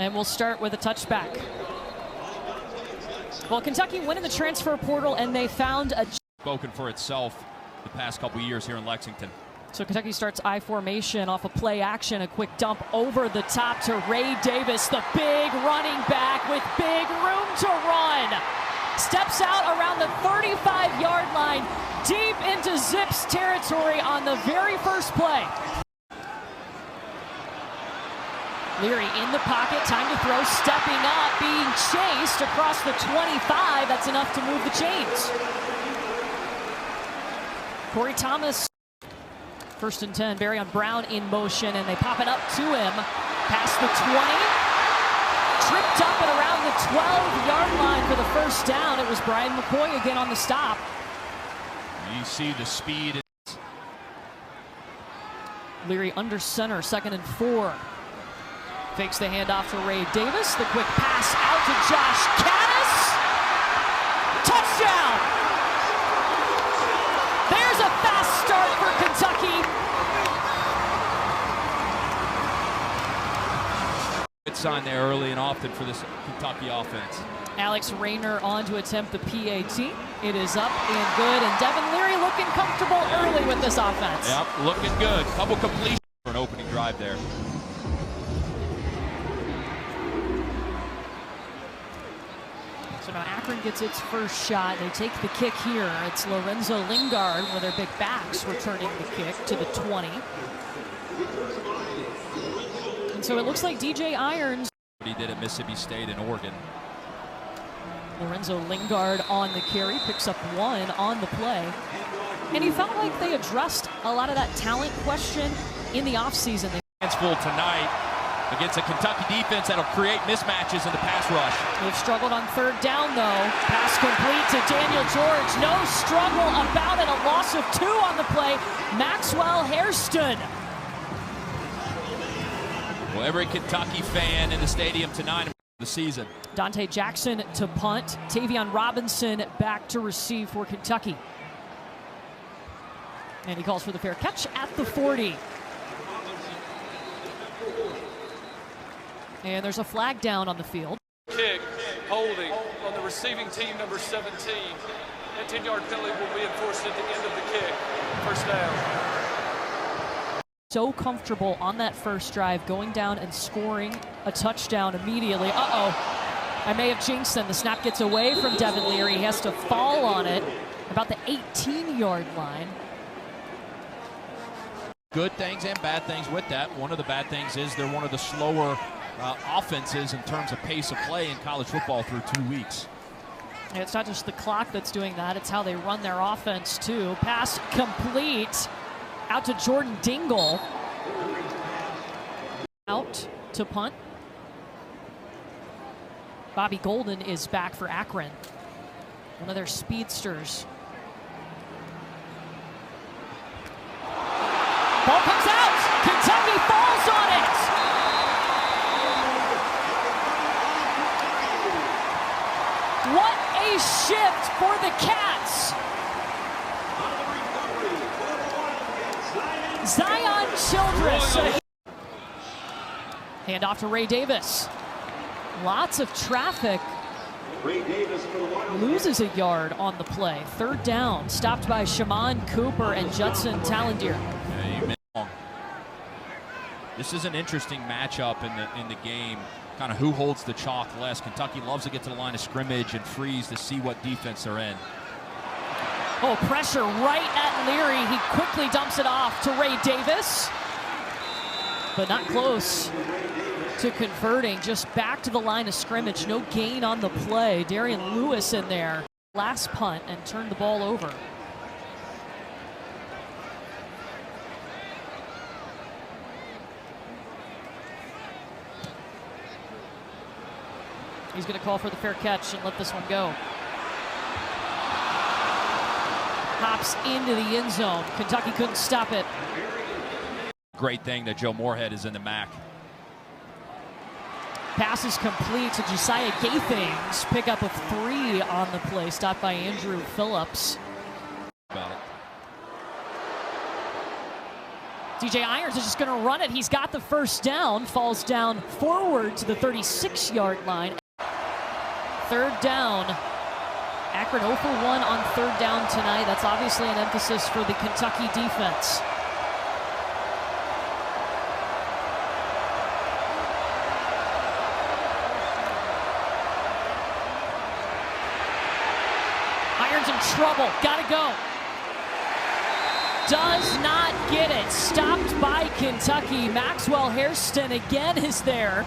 And we'll start with a touchback. Well, Kentucky went in the transfer portal and they found a... Spoken for itself the past couple years here in Lexington. So Kentucky starts I formation off a play action, a quick dump over the top to Ray Davis, the big running back with big room to run. Steps out around the 35-yard line, deep into Zips territory on the very first play. Leary in the pocket, time to throw, stepping up, being chased across the 25. That's enough to move the chains. Corey Thomas, 1st and 10, Barry on Brown in motion, and they pop it up to him. Past the 20, tripped up at around the 12-yard line for the first down. It was Brian McCoy again on the stop. You see the speed. Leary under center, 2nd and 4. Fakes the handoff to Ray Davis. The quick pass out to Josh Caddis. Touchdown! There's a fast start for Kentucky. Good sign there early and often for this Kentucky offense. Alex Rayner on to attempt the PAT. It is up and good, and Devin Leary looking comfortable early with this offense. Yep, looking good. Couple completions for an opening drive there. So now Akron gets its first shot. They take the kick here. It's Lorenzo Lingard, one of their big backs, returning the kick to the 20. And so it looks like DJ Irons. What he did at Mississippi State and Oregon. Lorenzo Lingard on the carry, picks up 1 on the play. And he felt like they addressed a lot of that talent question in the offseason. Hands full tonight against a Kentucky defense that'll create mismatches in the pass rush. They've struggled on 3rd down, though. Pass complete to Daniel George. No struggle about it. A loss of 2 on the play. Maxwell Hairston. Well, every Kentucky fan in the stadium tonight of the season. Dante Jackson to punt. Tavion Robinson back to receive for Kentucky. And he calls for the fair catch at the 40. And there's a flag down on the field. Kick, holding on the receiving team, number 17. That 10-yard penalty will be enforced at the end of the kick. First down. So comfortable on that first drive, going down and scoring a touchdown immediately. Uh-oh, I may have jinxed them. The snap gets away from Devin Leary. He has to fall on it about the 18-yard line. Good things and bad things with that. One of the bad things is they're one of the slower offenses in terms of pace of play in college football through 2 weeks. And it's not just the clock that's doing that, it's how they run their offense too. Pass complete out to Jordan Dingle. Out to punt. Bobby Golden is back for Akron, one of their speedsters. Ball comes out. Kentucky falls on it. What a shift for the Cats. Zion Childress. Hand off to Ray Davis. Lots of traffic. Loses a yard on the play. 3rd down. Stopped by Shaman Cooper and Judson Tallendier. This is an interesting matchup in the game. Kind of who holds the chalk less. Kentucky loves to get to the line of scrimmage and freeze to see what defense they're in. Oh, pressure right at Leary. He quickly dumps it off to Ray Davis, but not close to converting. Just back to the line of scrimmage. No gain on the play. Darian Lewis in there. Last punt and turned the ball over. He's going to call for the fair catch and let this one go. Hops into the end zone. Kentucky couldn't stop it. Great thing that Joe Moorhead is in the MAC. Pass is complete to Josiah Gaithings. Pickup of 3 on the play. Stopped by Andrew Phillips. About it. DJ Irons is just going to run it. He's got the first down, falls down forward to the 36-yard line. Third down. Akron 0 for 1 on third down tonight. That's obviously an emphasis for the Kentucky defense. Irons in trouble. Gotta go. Does not get it. Stopped by Kentucky. Maxwell Hairston again is there.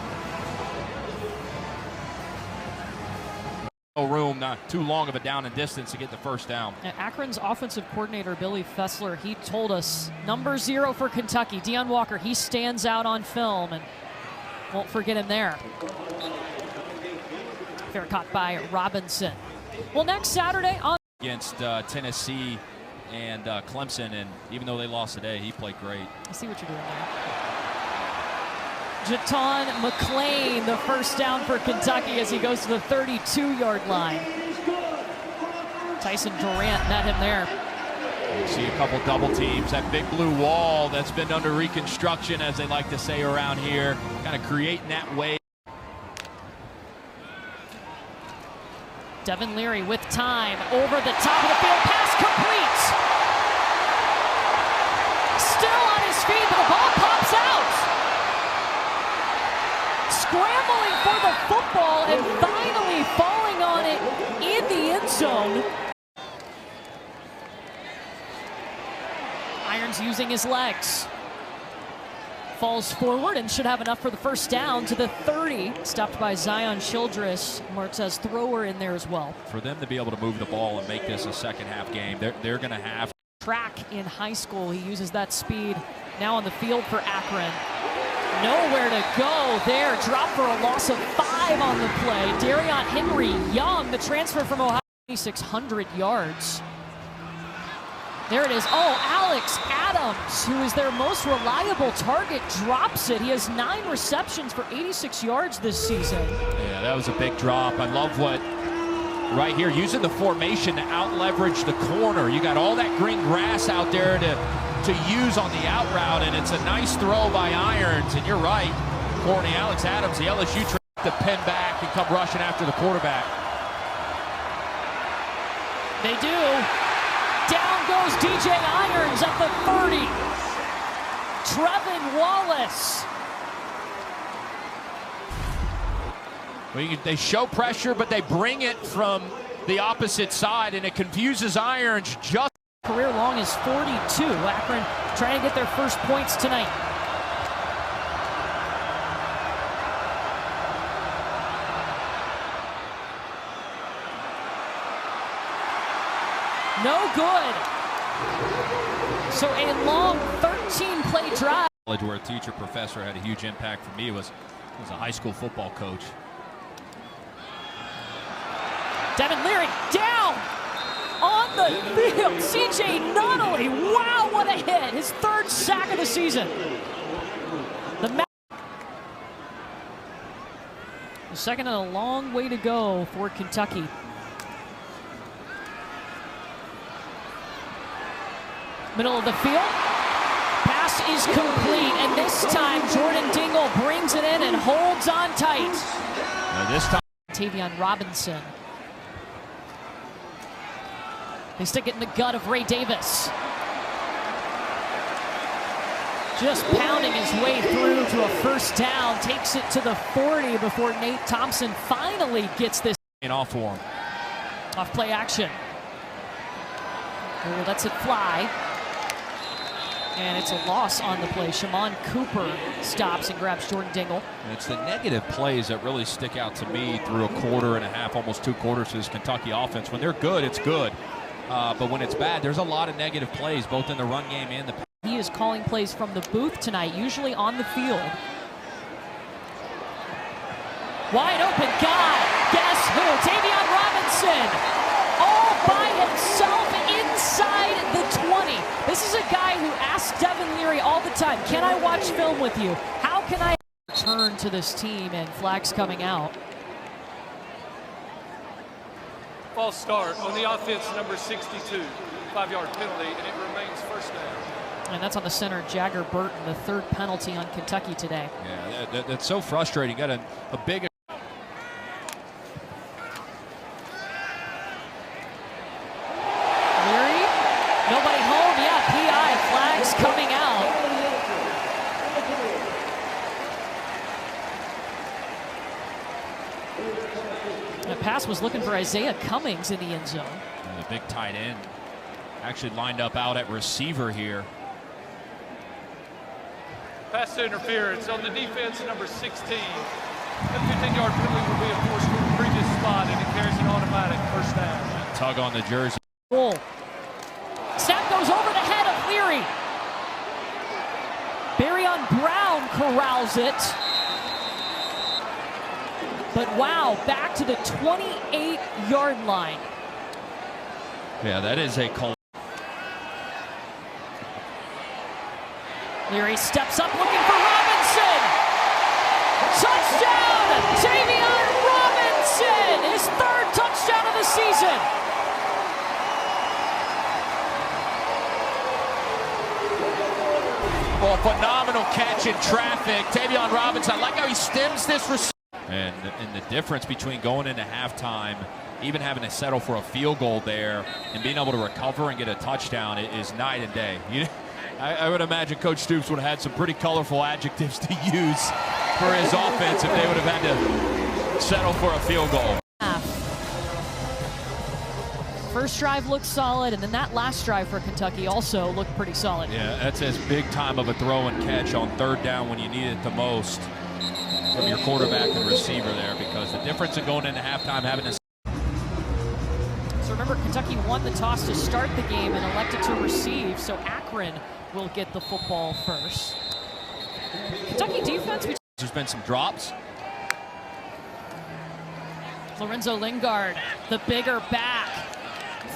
No room, not too long of a down and distance to get the first down. Akron's offensive coordinator, Billy Fessler, he told us number 0 for Kentucky, Deion Walker, he stands out on film and won't forget him there. Fair caught by Robinson. Well, next Saturday on against Tennessee and Clemson, and even though they lost today, he played great. I see what you're doing there. Jaton McClain, the first down for Kentucky as he goes to the 32-yard line. Tyson Durant met him there. You see a couple double teams. That big blue wall that's been under reconstruction, as they like to say around here, kind of creating that way. Devin Leary with time, over the top of the field, pass complete. Still on his feet, but the ball pops out. Scrambling for the football and finally falling on it in the end zone. Irons using his legs. Falls forward and should have enough for the first down to the 30. Stopped by Zion Childress, where it says thrower in there as well. For them to be able to move the ball and make this a second half game, they're going to have track in high school. He uses that speed now on the field for Akron. Nowhere to go there. Drop for a loss of 5 on the play. Darion Henry Young, the transfer from Ohio, 2,600 yards. There it is. Oh, Alex Adams, who is their most reliable target, drops it. He has 9 receptions for 86 yards this season. Yeah, that was a big drop. I love what, right here, using the formation to out-leverage the corner. You got all that green grass out there to use on the out route, and it's a nice throw by Irons. And you're right, Courtney, Alex Adams, the LSU trying to pin back and come rushing after the quarterback. They do. Down goes DJ Irons at the 30. Trevin Wallace. Well, they show pressure, but they bring it from the opposite side, and it confuses Irons. Just career long is 42. Akron trying to get their first points tonight. No good. So a long 13-play drive. Where a teacher professor had a huge impact for me was a high school football coach. Devin Leary down on the field. CJ Nunnally, wow, what a hit. His 3rd sack of the season. The second and a long way to go for Kentucky. Middle of the field. Pass is complete, and this time Jordan Dingle brings it in and holds on tight. This time Tavion Robinson. They stick it in the gut of Ray Davis. Just pounding his way through to a first down. Takes it to the 40 before Nate Thompson finally gets this. Off for him. Off play action. Lets it fly. And it's a loss on the play. Shimon Cooper stops and grabs Jordan Dingle. And it's the negative plays that really stick out to me through a quarter and a half, almost 2 quarters to this Kentucky offense. When they're good, it's good. But when it's bad, there's a lot of negative plays, both in the run game and the. He is calling plays from the booth tonight, usually on the field. Wide open guy. Guess who? Tavion Robinson. All by himself inside the 20. This is a guy who asks Devin Leary all the time, can I watch film with you? How can I return to this team? And flags coming out. False start on the offense, number 62. 5-yard penalty, and it remains first down. And that's on the center, Jagger Burton, the third penalty on Kentucky today. Yeah, that's so frustrating. Got a big... Leary, nobody home. Yeah, PI, flags coming out. The pass was looking for Isaiah Cummings in the end zone. And the big tight end actually lined up out at receiver here. Pass interference on the defense, number 16. That 15-yard penalty will be enforced from the previous spot, and it carries an automatic first down. Tug on the jersey. Bull. Snap goes over the head of Leary. Barryon Brown corrals it. But wow, back to the 28-yard line. Yeah, that is a call. Leary steps up looking for Robinson. Touchdown! Tavion Robinson, his third touchdown of the season. Well, phenomenal catch in traffic. Tavion Robinson, I like how he stems this receiver. And the difference between going into halftime, even having to settle for a field goal there, and being able to recover and get a touchdown is night and day. I would imagine Coach Stoops would have had some pretty colorful adjectives to use for his offense if they would have had to settle for a field goal. First drive looked solid, and then that last drive for Kentucky also looked pretty solid. Yeah, that's as big time of a throw and catch on third down when you need it the most from your quarterback and receiver there, because the difference in going into halftime having to... So remember, Kentucky won the toss to start the game and elected to receive, so Akron will get the football first. Kentucky defense... There's been some drops. Lorenzo Lingard, the bigger back.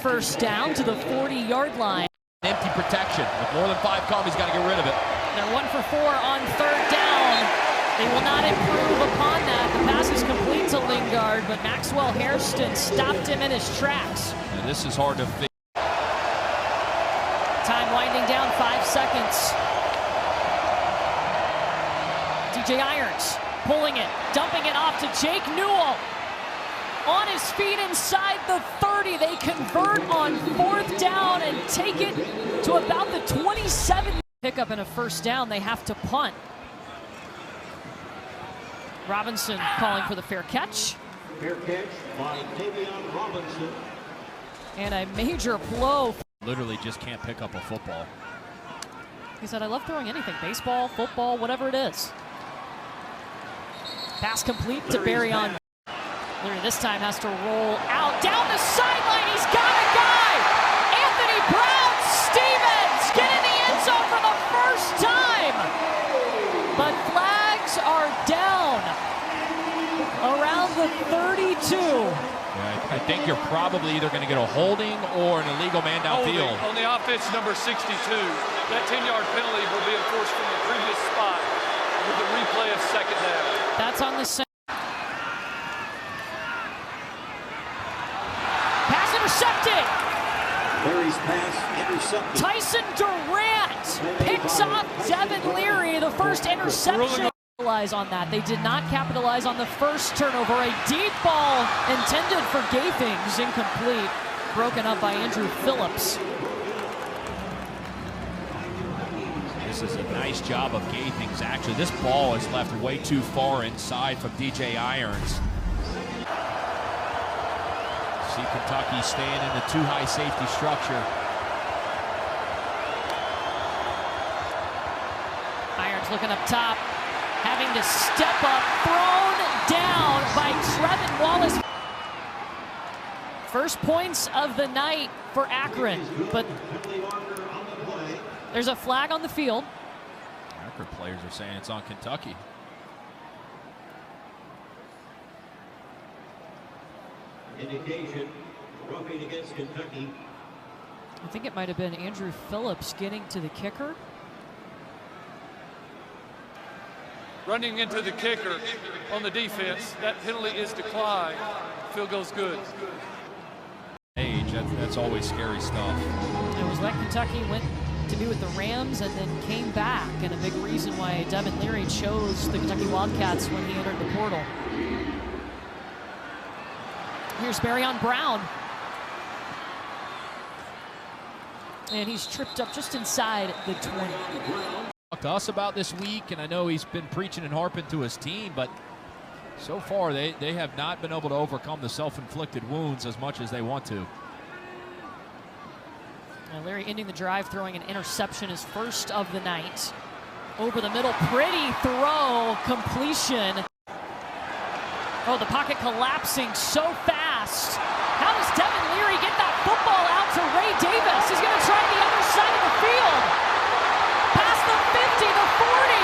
First down to the 40-yard line. Empty protection. With more than 5 come, he's got to get rid of it. They're 1 for 4 on third down. They will not improve upon that. The pass is complete to Lingard, but Maxwell Hairston stopped him in his tracks. And this is hard to figure. Time winding down, 5 seconds. DJ Irons pulling it, dumping it off to Jake Newell. On his feet inside the 30, they convert on fourth down and take it to about the 27. Pickup and a first down, they have to punt. Robinson calling for the fair catch. Fair catch by Tavion Robinson. And a major blow. Literally just can't pick up a football. He said, I love throwing anything, baseball, football, whatever it is. Pass complete to Barryon. Leary this time has to roll out, down the sideline, he's got a guy! Anthony Brown-Stevens get in the end zone for the first time! But flags are down around the 32. Yeah, I think you're probably either going to get a holding or an illegal man downfield. On the offense, number 62. That 10-yard penalty will be enforced from the previous spot with the replay of second down. That's on the center. Intercepted. Barry's pass intercepted. Tyson Durant picks off Devin Leary, the first interception. Capitalize on that. They did not capitalize on the first turnover. A deep ball intended for Gathings, incomplete. Broken up by Andrew Phillips. This is a nice job of Gathings. Actually, this ball is left way too far inside from DJ Irons. See Kentucky staying in the too high safety structure. Irons looking up top, having to step up, thrown down by Trevin Wallace. First points of the night for Akron, but there's a flag on the field. Akron players are saying it's on Kentucky. Indication, roughing against Kentucky. I think it might have been Andrew Phillips getting to the kicker. Running into the kicker on the defense, that penalty is declined. Field goal's good. That's always scary stuff. It was like Kentucky went to be with the Rams and then came back, and a big reason why Devin Leary chose the Kentucky Wildcats when he entered the portal. Here's Marion Brown. And he's tripped up just inside the 20. Talked to us about this week, and I know he's been preaching and harping to his team, but so far they have not been able to overcome the self-inflicted wounds as much as they want to. And Leary ending the drive, throwing an interception, his first of the night. Over the middle, pretty throw, completion. Oh, the pocket collapsing so fast. How does Devin Leary get that football out to Ray Davis? He's going to try the other side of the field. Past the 50, the 40.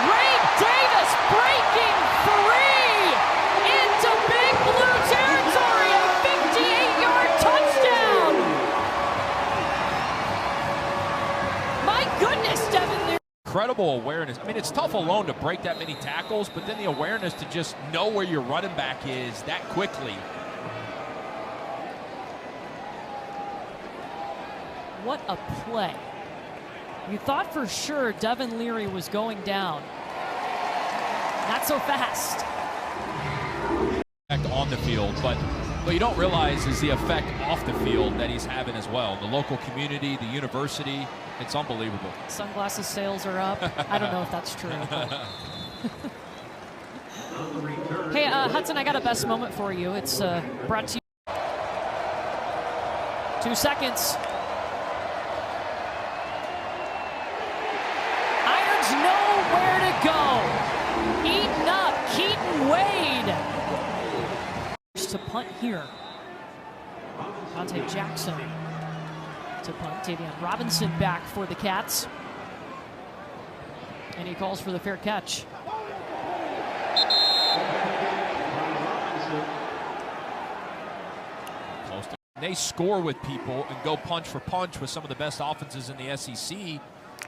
Ray Davis breaking free into Big Blue territory. A 58-yard touchdown. My goodness, Devin Leary. Incredible awareness. I mean, it's tough alone to break that many tackles, but then the awareness to just know where your running back is that quickly. What a play. You thought for sure Devin Leary was going down. Not so fast. On the field, but what you don't realize is the effect off the field that he's having as well. The local community, the university, it's unbelievable. Sunglasses sales are up. I don't know if that's true. Hey, Hudson, I got a best moment for you. It's brought to you. 2 seconds. Irons know where to go. Eaten up, Keaton Wade. To punt here. Monte Jackson to punt. Tavion Robinson back for the Cats. And he calls for the fair catch. Close to. They score with people and go punch for punch with some of the best offenses in the SEC.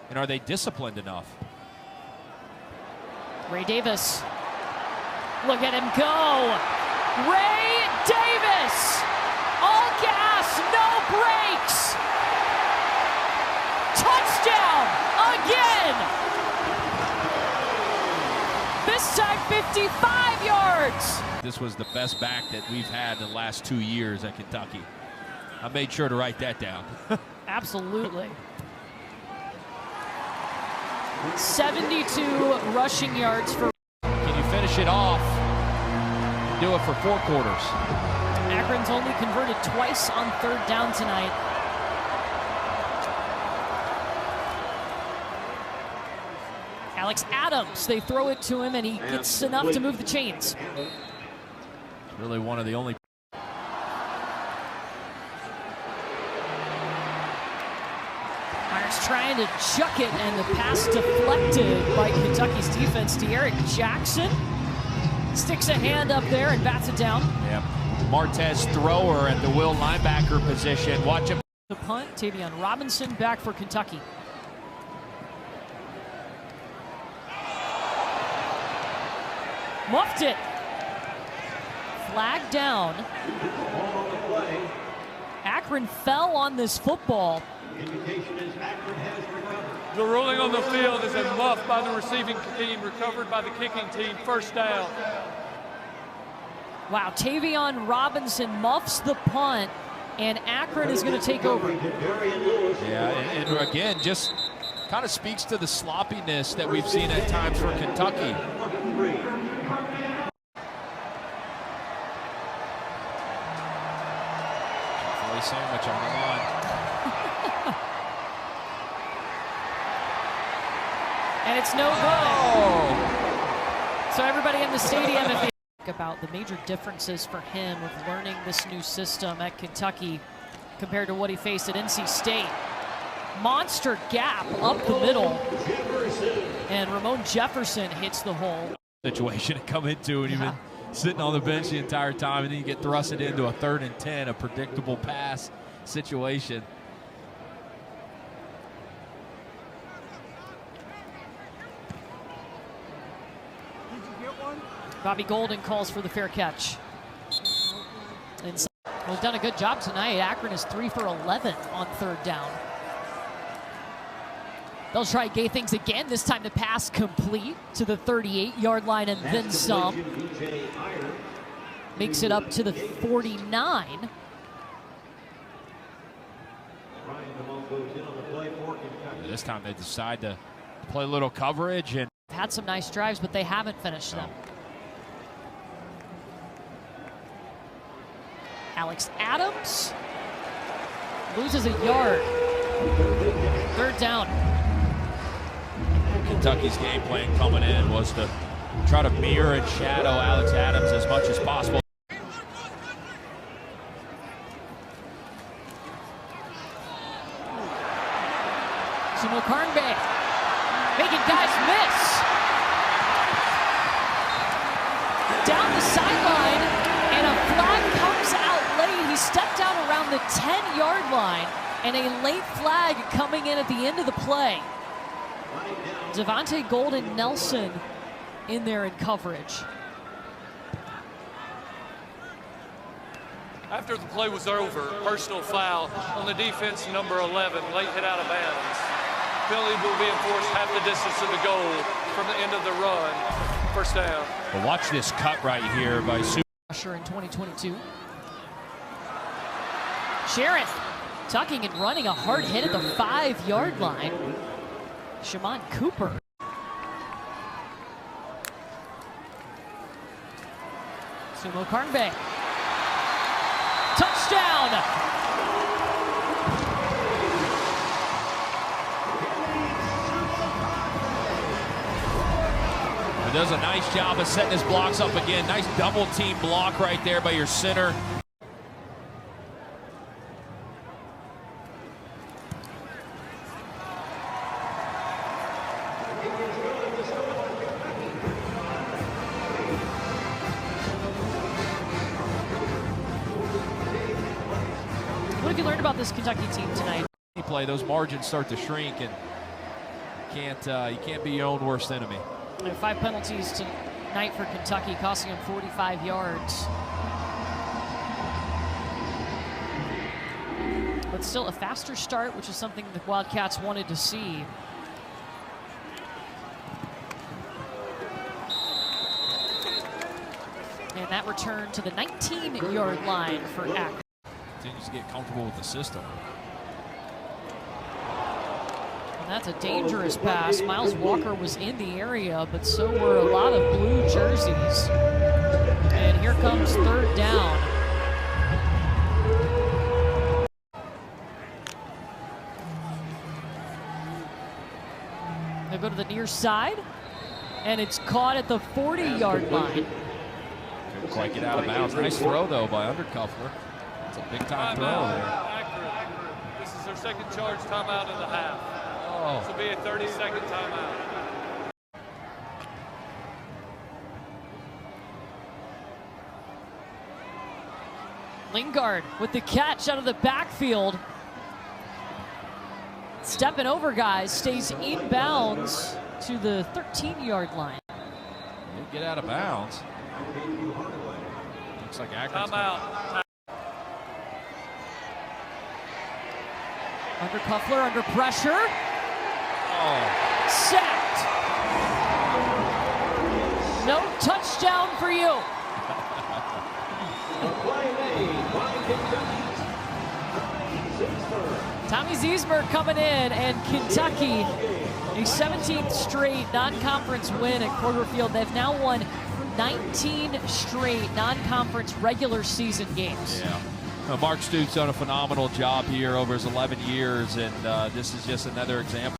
And are they disciplined enough? Ray Davis. Look at him go. Ray Davis. All gas, no brakes. Touchdown again. This time 55 yards. This was the best back that we've had in the last 2 years at Kentucky. I made sure to write that down. Absolutely. 72 rushing yards for. Can you finish it off? Do it for 4 quarters. Akron's only converted twice on 3rd down tonight. Alex Adams, they throw it to him and he gets enough to move the chains. Really one of the only. Myers trying to chuck it and the pass deflected by Kentucky's defense. De'Eric Jackson sticks a hand up there and bats it down. Yeah. Martez thrower at the will linebacker position. Watch him. The punt, Tavion Robinson back for Kentucky. Muffed it. Flag down. Akron fell on this football. The ruling on the field is a muff by the receiving team, recovered by the kicking team, first down. Wow, Tavion Robinson muffs the punt, and Akron is going to take over. Yeah, and again, just kind of speaks to the sloppiness that we've seen at times for Kentucky. Philly sandwich on the line. And it's no good. So everybody in the stadium, if they think about the major differences for him with learning this new system at Kentucky compared to what he faced at NC State. Monster gap up the middle. And Ramon Jefferson hits the hole. Situation to come into, and you've been sitting on the bench the entire time, and then you get thrusted into a 3rd and 10, a predictable pass situation. Bobby Golden calls for the fair catch. We've done a good job tonight. Akron is 3 for 11 on 3rd down. They'll try gay things again. This time the pass complete to the 38-yard line and then some. Makes it up to the 49. This time they decide to play a little coverage and had some nice drives, but they haven't finished them. Alex Adams loses a yard. Third down. Kentucky's game plan coming in was to try to mirror and shadow Alex Adams as much as possible. Sumo Karnbe making guys miss. Down the sideline, and a flag comes out late. He stepped out around the 10-yard line, and a late flag coming in at the end of the play. Devontae Golden Nelson in there in coverage. After the play was over, personal foul on the defense, number 11, late hit out of bounds. Penalty will be enforced half the distance to the goal from the end of the run. First down. But watch this cut right here by Rusher in 2022. Sheriff tucking and running a hard hit at the 5-yard line. Shaman Cooper. Sumo Karnbe. Touchdown! He does a nice job of setting his blocks up again. Nice double team block right there by your center. What have you learned about this Kentucky team tonight? Play, those margins start to shrink, and you can't be your own worst enemy. 5 penalties tonight for Kentucky, costing them 45 yards. But still a faster start, which is something the Wildcats wanted to see. And that return to the 19-yard line for Akron. Continues to get comfortable with the system. And that's a dangerous pass. Miles Walker was in the area, but so were a lot of blue jerseys. And here comes third down. They go to the near side, and it's caught at the 40-yard line. Couldn't quite get out of bounds. Nice throw, though, by Undercuffler. It's a big-time throw there. Akron. This is their second charge timeout in the half. Oh. This will be a 30-second timeout. Lingard with the catch out of the backfield. Stepping over guys, stays inbounds to the 13-yard line. He'll get out of bounds. Looks like Akron's Timeout. Undercuffler under pressure. Oh. Sacked. No touchdown for you. Tommy Ziesmer coming in, and Kentucky, a 17th straight non-conference win at Kroger Field. They've now won 19 straight non-conference regular season games. Yeah. Mark Stoops done a phenomenal job here over his 11 years, and this is just another example.